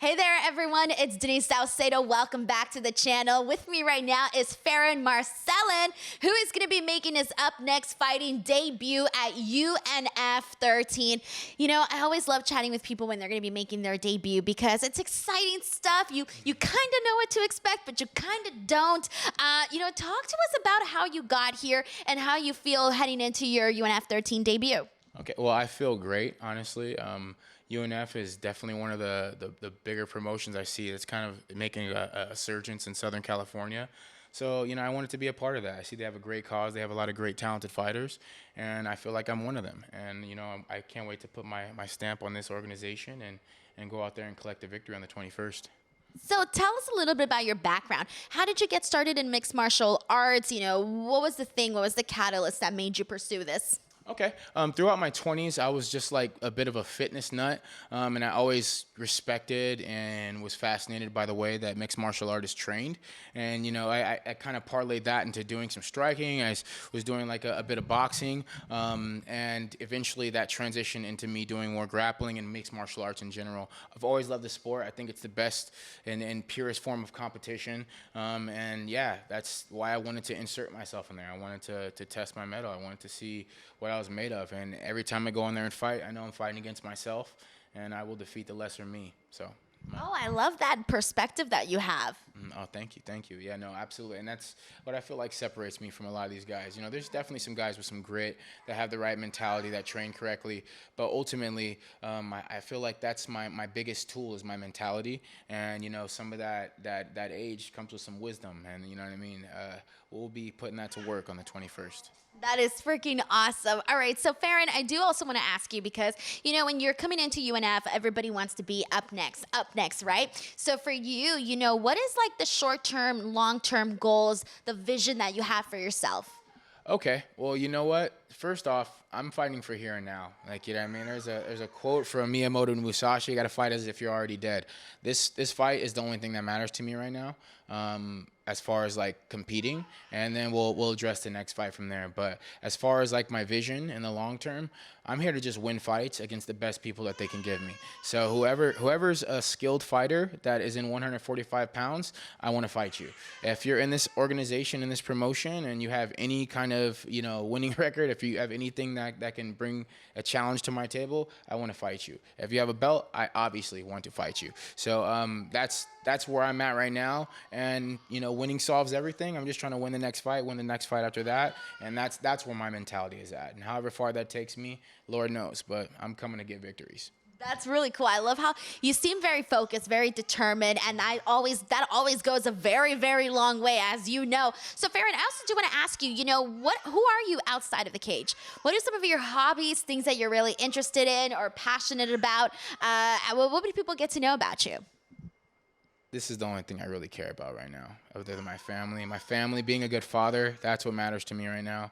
Hey there, everyone. It's Denise Salcedo. Welcome back to the channel. With me right now is Ferrin Marcelin, who is going to be making his Up Next fighting debut at UNF 13. You know, I always love chatting with people when they're going to be making their debut because it's exciting stuff. You kind of know what to expect, but you kind of don't. Talk to us about how you got here and how you feel heading into your UNF 13 debut. Okay, well, I feel great, honestly. UNF is definitely one of the bigger promotions I see. It's kind of making a surgence in Southern California. So, I wanted to be a part of that. I see they have a great cause. They have a lot of great, talented fighters, and I feel like I'm one of them. And, I can't wait to put my stamp on this organization and go out there and collect a victory on the 21st. So tell us a little bit about your background. How did you get started in mixed martial arts? What was the thing? What was the catalyst that made you pursue this? Okay. Throughout my 20s, I was just like a bit of a fitness nut, and I always respected and was fascinated by the way that mixed martial art is trained. And, I kind of parlayed that into doing some striking. I was doing like a bit of boxing, and eventually that transitioned into me doing more grappling and mixed martial arts in general. I've always loved the sport. I think it's the best and purest form of competition, and yeah, that's why I wanted to insert myself in there. I wanted to test my mettle. I wanted to see what I was made of, and every time I go in there and fight, I know I'm fighting against myself, and I will defeat the lesser me. So. Oh, I love that perspective that you have. Oh, thank you. Yeah, no, absolutely. And that's what I feel like separates me from a lot of these guys. There's definitely some guys with some grit that have the right mentality, that train correctly. But ultimately, I feel like that's my biggest tool is my mentality. And, some of that age comes with some wisdom. And, you know what I mean? We'll be putting that to work on the 21st. That is freaking awesome. All right, so Ferrin, I do also want to ask you because, when you're coming into UNF, everybody wants to be up next, right? So for you, what is like the short-term, long-term goals, the vision that you have for yourself? Okay, well, you know what? First off, I'm fighting for here and now. Like, you know what I mean? There's a quote from Miyamoto Musashi, you got to fight as if you're already dead. This fight is the only thing that matters to me right now, as far as like competing, and then we'll address the next fight from there. But as far as like my vision in the long term, I'm here to just win fights against the best people that they can give me. So whoever's a skilled fighter that is in 145 pounds, I want to fight you. If you're in this organization, in this promotion, and you have any kind of winning record, if you have anything that can bring a challenge to my table, I want to fight you. If you have a belt, I obviously want to fight you. So that's where I'm at right now, and winning solves everything. I'm just trying to win the next fight after that, and that's where my mentality is at. And however far that takes me, Lord knows, but I'm coming to get victories. That's really cool. I love how you seem very focused, very determined, and that always goes a very, very long way, as you know. So, Ferrin, I also do want to ask you, who are you outside of the cage? What are some of your hobbies, things that you're really interested in or passionate about? What do people get to know about you? This is the only thing I really care about right now, other than my family. My family, being a good father, that's what matters to me right now.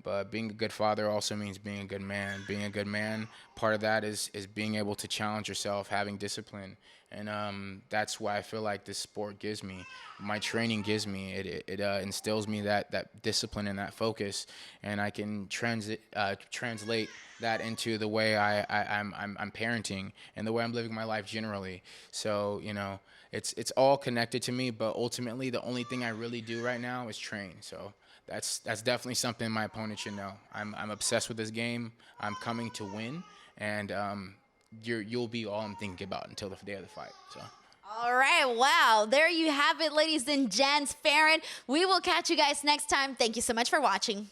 But being a good father also means being a good man. Being a good man, part of that is being able to challenge yourself, having discipline. And that's why I feel like this sport gives me. My training gives me. It instills me that discipline and that focus. And I can translate that into the way I'm parenting and the way I'm living my life generally. So, it's all connected to me. But ultimately, the only thing I really do right now is train. So that's definitely something my opponent should know. I'm obsessed with this game. I'm coming to win, and you'll be all I'm thinking about until the day of the fight. So. All right, wow, there you have it, ladies and gents. Ferrin, we will catch you guys next time. Thank you so much for watching.